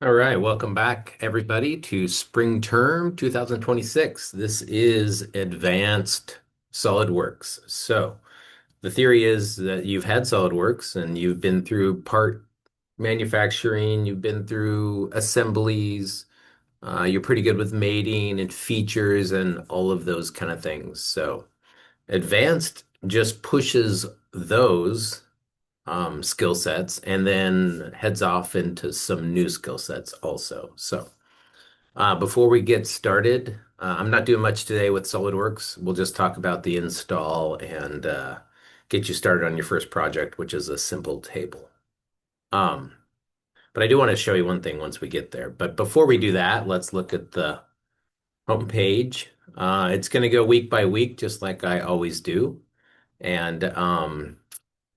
All right, welcome back, everybody, to spring term 2026. This is advanced SolidWorks. So, the theory is that you've had SolidWorks and you've been through part manufacturing, you've been through assemblies, you're pretty good with mating and features and all of those kind of things. So, advanced just pushes those skill sets and then heads off into some new skill sets also. So, before we get started, I'm not doing much today with SolidWorks. We'll just talk about the install and get you started on your first project, which is a simple table. Um, but I do want to show you one thing once we get there. But before we do that, let's look at the home page. It's going to go week by week, just like I always do. And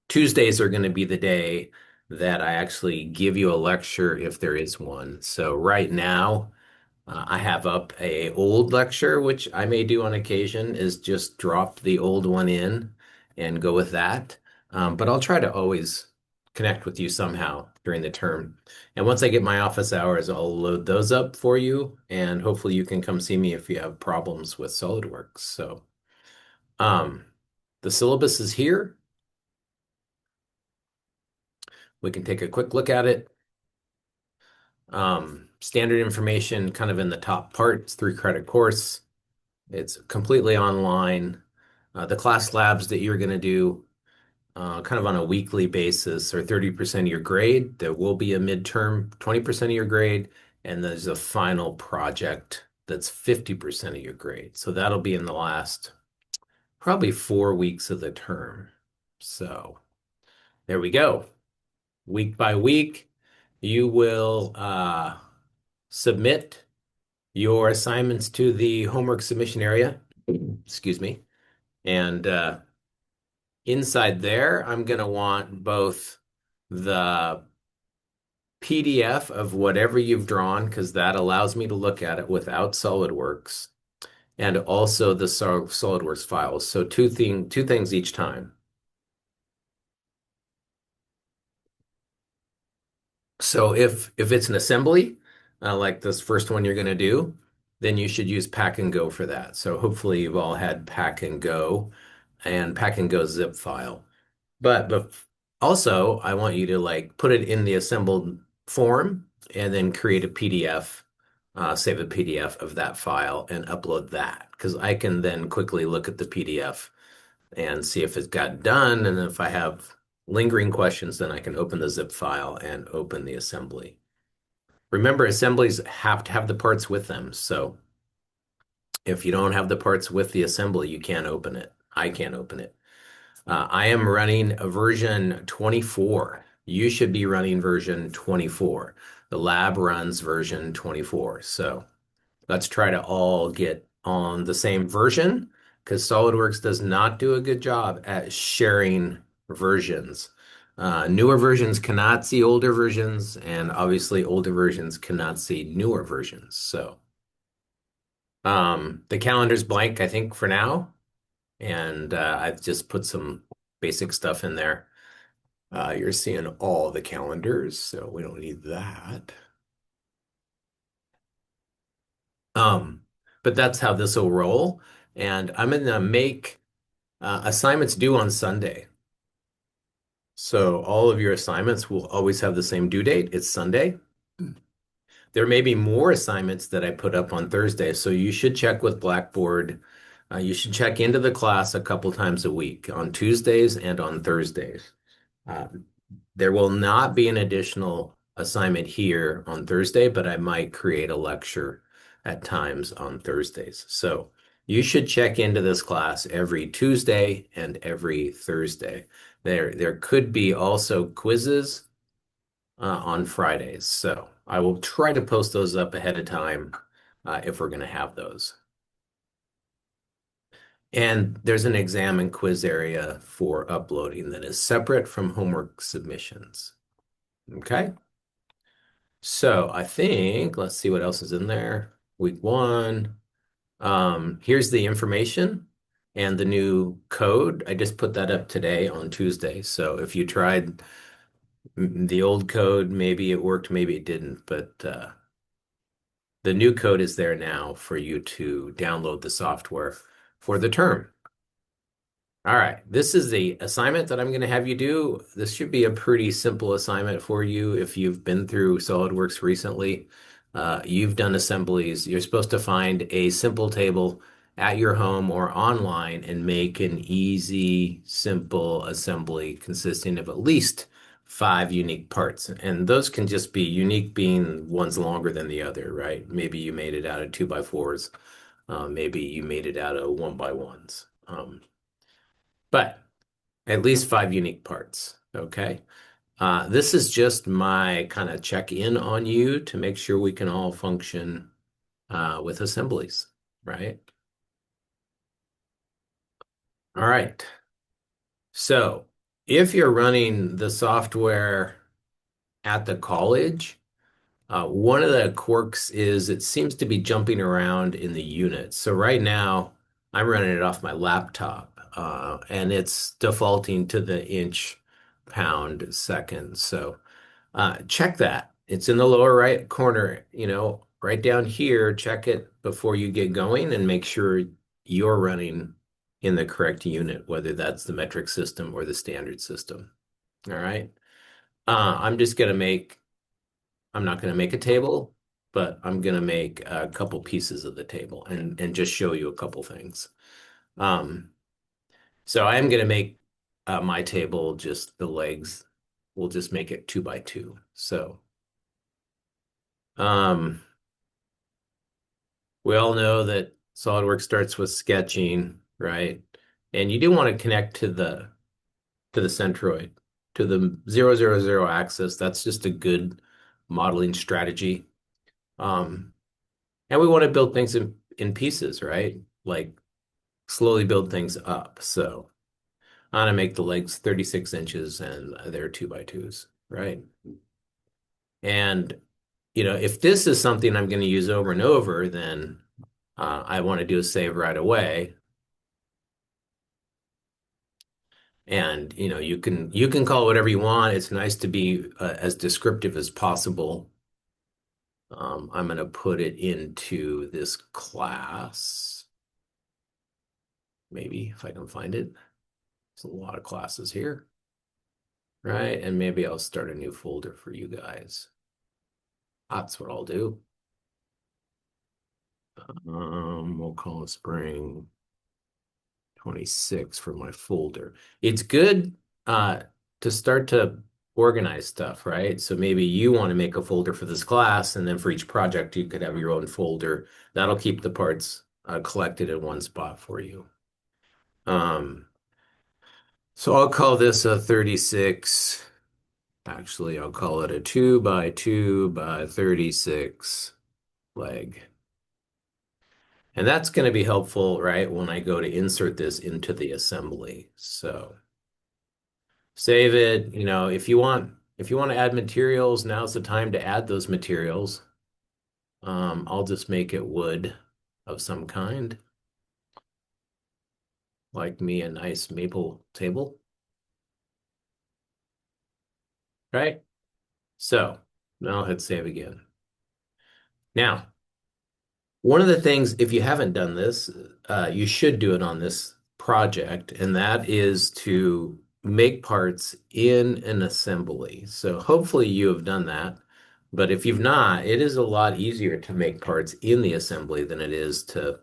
Tuesdays are going to be the day that I actually give you a lecture if there is one. So right now, I have up a old lecture, which I may do on occasion, is just drop the old one in and go with that. But I'll try to always connect with you somehow during the term. And once I get my office hours, I'll load those up for you, and hopefully you can come see me if you have problems with SolidWorks. So, um, the syllabus is here. We can take a quick look at it. Standard information kind of in the top part. It's 3 credit course. It's completely online. The class labs that you're going to do kind of on a weekly basis are 30% of your grade. There will be a midterm, 20% of your grade, and there's a final project that's 50% of your grade. So that'll be in the last probably 4 weeks of the term. So there we go. Week by week, you will submit your assignments to the homework submission area. Excuse me. And inside there, I'm going to want both the PDF of whatever you've drawn, because that allows me to look at it without SolidWorks, and also the SolidWorks files. So two things each time. So if it's an assembly, like this first one you're going to do, then you should use Pack and Go for that. So hopefully you've all had Pack and Go and Pack and Go zip file. But also, I want you to like put it in the assembled form and then create a PDF, save a PDF of that file and upload that because I can then quickly look at the PDF and see if it's got done. And if I have lingering questions, then I can open the zip file and open the assembly. Remember, assemblies have to have the parts with them. So if you don't have the parts with the assembly, you can't open it. I can't open it. I am running a version 24. You should be running version 24. The lab runs version 24. So let's try to all get on the same version because SolidWorks does not do a good job at sharing versions. Newer versions cannot see older versions, and obviously older versions cannot see newer versions. So the calendar's blank, I think, for now. And I've just put some basic stuff in there. You're seeing all the calendars, so we don't need that. Um, but that's how this will roll. And I'm gonna make assignments due on Sunday. So all of your assignments will always have the same due date. It's Sunday. There may be more assignments that I put up on Thursday, so you should check with Blackboard. You should check into the class a couple times a week on Tuesdays and on Thursdays. Uh, there will not be an additional assignment here on Thursday, but I might create a lecture at times on Thursdays. So you should check into this class every Tuesday and every Thursday. There could be also quizzes on Fridays. So I will try to post those up ahead of time if we're going to have those. And there's an exam and quiz area for uploading that is separate from homework submissions. Okay. So I think, let's see what else is in there. Week one. Here's the information and the new code. I just put that up today on Tuesday. So if you tried The old code, maybe it worked, maybe it didn't, but the new code is there now for you to download the software for the term. All right, this is the assignment that I'm going to have you do. This should be a pretty simple assignment for you if you've been through SolidWorks recently. You've done assemblies. You're supposed to find a simple table at your home or online and make an easy, simple assembly consisting of at least 5 unique parts. And those can just be unique being one's longer than the other, right? Maybe you made it out of 2x4s. Maybe you made it out of 1x1s. But at least 5 unique parts. Okay. This is just my kind of check in on you to make sure we can all function with assemblies, right? All right. So if you're running the software at the college, one of the quirks is it seems to be jumping around in the units. So right now, I'm running it off my laptop, and it's defaulting to the inch, pound, second. So check that. It's in the lower right corner, right down here. Check it before you get going and make sure you're running in the correct unit, whether that's the metric system or the standard system. All right. I'm just going to make I'm not going to make a table, but I'm going to make a couple pieces of the table and just show you a couple things. Um, so I am going to make my table just the legs. We'll just make it 2x2. So um, we all know that SolidWorks starts with sketching, right? And you do want to connect to the centroid, to the 0, 0, 0 axis. That's just a good modeling strategy. Um, And we want to build things in pieces, right? Like slowly build things up. So I'm gonna make the legs 36 inches and they're 2x2s, right? And if this is something I'm going to use over and over, then I want to do a save right away. And you can call it whatever you want. It's nice to be as descriptive as possible. I'm going to put it into this class, maybe if I can find it. There's a lot of classes here, right? And maybe I'll start a new folder for you guys. That's what I'll do. We'll call it Spring 26 for my folder. It's good to start to organize stuff, right? So maybe you want to make a folder for this class, and then for each project, you could have your own folder. That'll keep the parts collected in one spot for you. Um, so I'll call this a 36. Actually, I'll call it a 2x2x36 leg. And that's going to be helpful, right, when I go to insert this into the assembly. So save it. If you want to add materials, now's the time to add those materials. I'll just make it wood of some kind, like me a nice maple table, right? So now I'll hit save again. Now, one of the things, if you haven't done this, you should do it on this project, and that is to make parts in an assembly. So hopefully you have done that. But if you've not, it is a lot easier to make parts in the assembly than it is to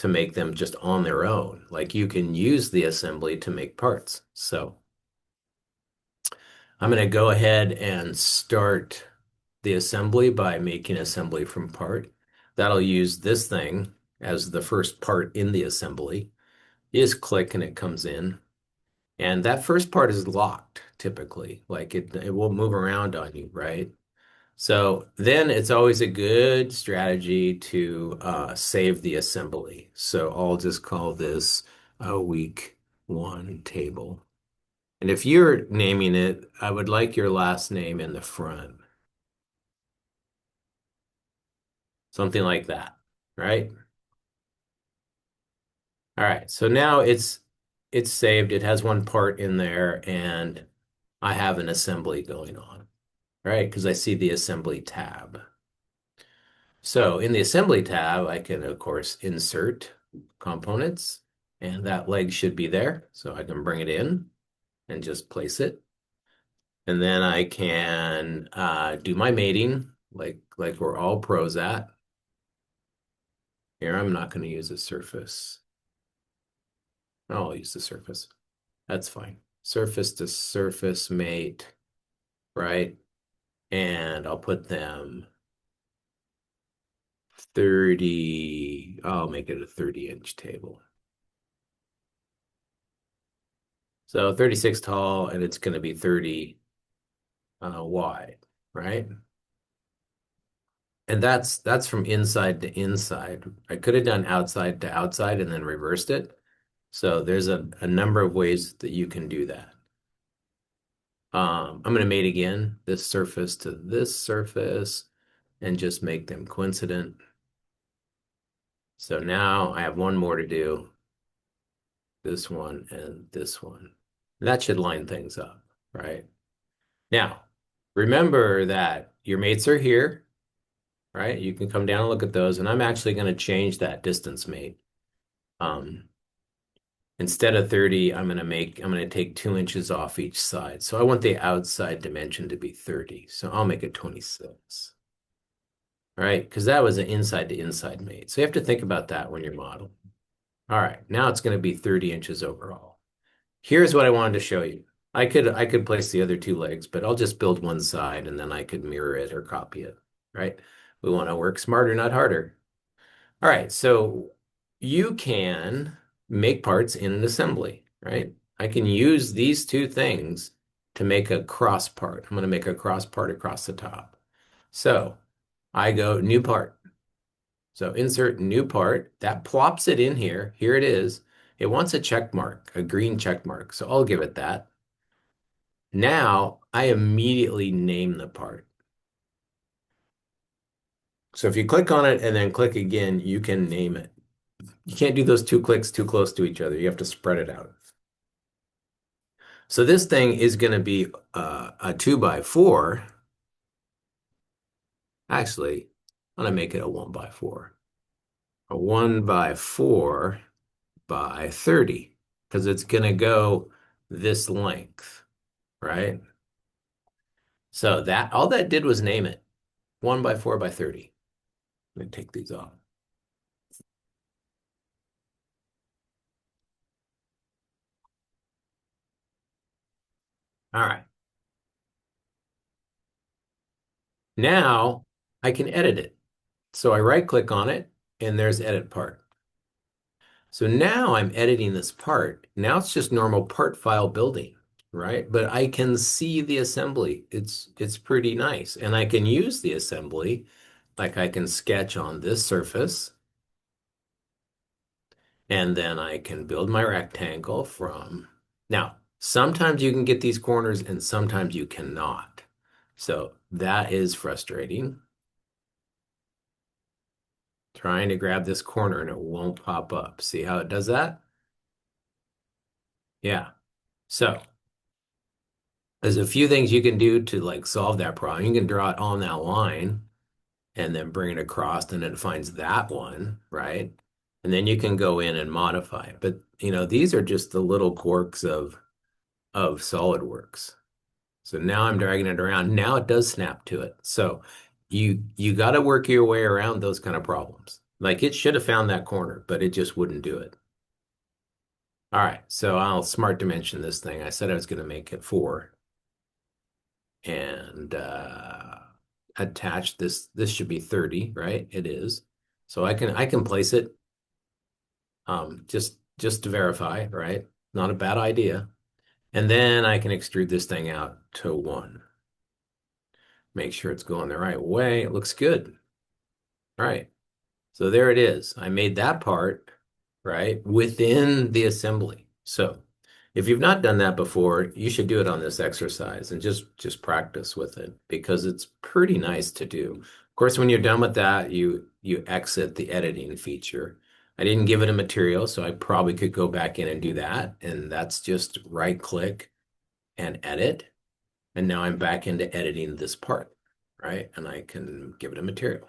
make them just on their own. Like you can use the assembly to make parts. So I'm going to go ahead and start the assembly by making assembly from part. That'll use this thing as the first part in the assembly. You just click and it comes in. And that first part is locked typically. Like it will move around on you, right? So then it's always a good strategy to save the assembly. So I'll just call this a week one table. And if you're naming it, I would like your last name in the front. Something like that, right? All right, so now it's saved. It has one part in there, and I have an assembly going on, right? Because I see the assembly tab. So in the assembly tab, I can, of course, insert components, and that leg should be there. So I can bring it in and just place it. And then I can do my mating like we're all pros at. Here, I'm not going to use a surface. I'll use the surface. That's fine. Surface to surface mate, right? And I'll put them 30, I'll make it a 30-inch table. So 36 tall, and it's going to be 30 wide, right? And that's from inside to inside. I could have done outside to outside and then reversed it. So there's a number of ways that you can do that. I'm going to mate again this surface to this surface and just make them coincident. So now I have one more to do, this one and this one. That should line things up, right? Now, remember that your mates are here, right? You can come down and look at those, and I'm actually going to change that distance mate. Um, Instead of 30, I'm going to take 2 inches off each side. So I want the outside dimension to be 30. So I'll make it 26. All right, because that was an inside to inside mate. So you have to think about that when you're modeling. All right, now it's going to be 30 inches overall. Here's what I wanted to show you. I could place the other two legs, but I'll just build one side and then I could mirror it or copy it, right? We want to work smarter, not harder. All right, so you can make parts in an assembly, right? I can use these two things to make a cross part. I'm going to make a cross part across the top. So I go new part. So insert new part. That plops it in here. Here it is. It wants a check mark, a green check mark. So I'll give it that. Now I immediately name the part. So if you click on it and then click again, you can name it. You can't do those two clicks too close to each other. You have to spread it out. So this thing is going to be a 2x4. Actually, I'm going to make it a 1x4. A 1x4 by 30 because it's going to go this length, right? So that all that did was name it 1x4 by 30. Let me take these off. All right. Now I can edit it. So I right click on it and there's edit part. So now I'm editing this part. Now it's just normal part file building, right? But I can see the assembly. It's pretty nice. And I can use the assembly, like I can sketch on this surface, and then I can build my rectangle from. Now, sometimes you can get these corners and sometimes you cannot. So that is frustrating. Trying to grab this corner and it won't pop up. See how it does that? Yeah. So there's a few things you can do to like solve that problem. You can draw it on that line and then bring it across and it finds that one, right? And then you can go in and modify it. But these are just the little quirks of SolidWorks. So now I'm dragging it around. Now it does snap to it. So you got to work your way around those kind of problems. Like it should have found that corner, but it just wouldn't do it. All right, so I'll smart dimension this thing. I said I was going to make it 4 and attach this. This should be 30, right? It is. So I can place it just to verify, right? Not a bad idea. And then I can extrude this thing out to 1. Make sure it's going the right way. It looks good. All right. So there it is. I made that part, right, within the assembly. So if you've not done that before, you should do it on this exercise and just practice with it because it's pretty nice to do. Of course, when you're done with that, you exit the editing feature. I didn't give it a material, so I probably could go back in and do that. And that's just right click and edit. And now I'm back into editing this part, right? And I can give it a material.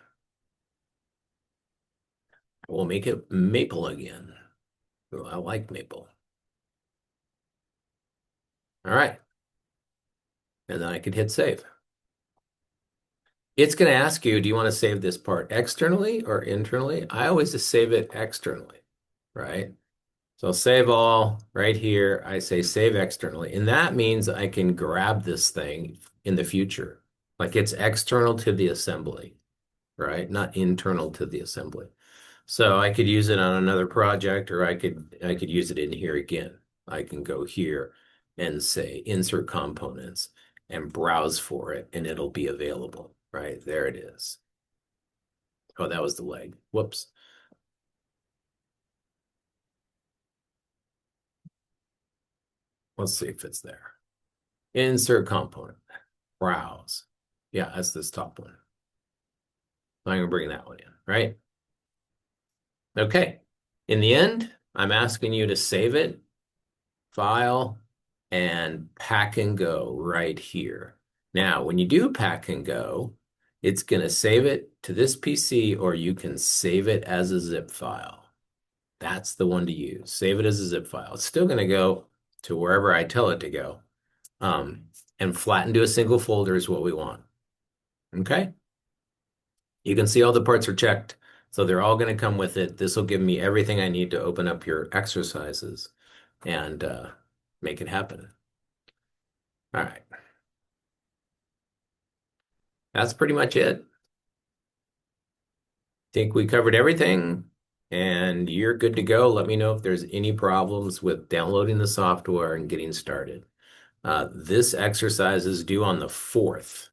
We'll make it maple again. Oh, I like maple. All right. And then I could hit save. It's going to ask you, do you want to save this part externally or internally? I always just save it externally, right? So I'll save all right here. I say save externally. And that means I can grab this thing in the future. Like it's external to the assembly, right? Not internal to the assembly. So I could use it on another project, or I could use it in here again. I can go here and say insert components and browse for it, and it'll be available. Right there it is. Oh, that was the leg. Whoops. Let's see if it's there. Insert component, browse. Yeah, that's this top one. I'm gonna bring that one in, right? Okay. In the end, I'm asking you to save it, file, and pack and go right here. Now, when you do pack and go, it's going to save it to this PC, or you can save it as a zip file. That's the one to use. Save it as a zip file. It's still going to go to wherever I tell it to go. And flatten to a single folder is what we want. Okay? You can see all the parts are checked. So they're all going to come with it. This will give me everything I need to open up your exercises and make it happen. All right. That's pretty much it. Think we covered everything and you're good to go. Let me know if there's any problems with downloading the software and getting started. This exercise is due on the 4th.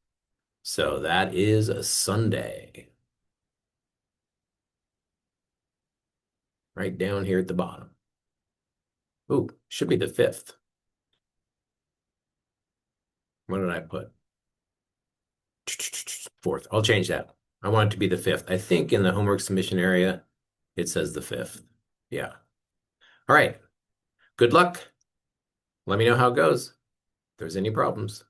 So that is a Sunday. Right down here at the bottom. Ooh, should be the 5th. What did I put? 4th. I'll change that. I want it to be the 5th. I think in the homework submission area, it says the 5th. Yeah. All right. Good luck. Let me know how it goes. If there's any problems.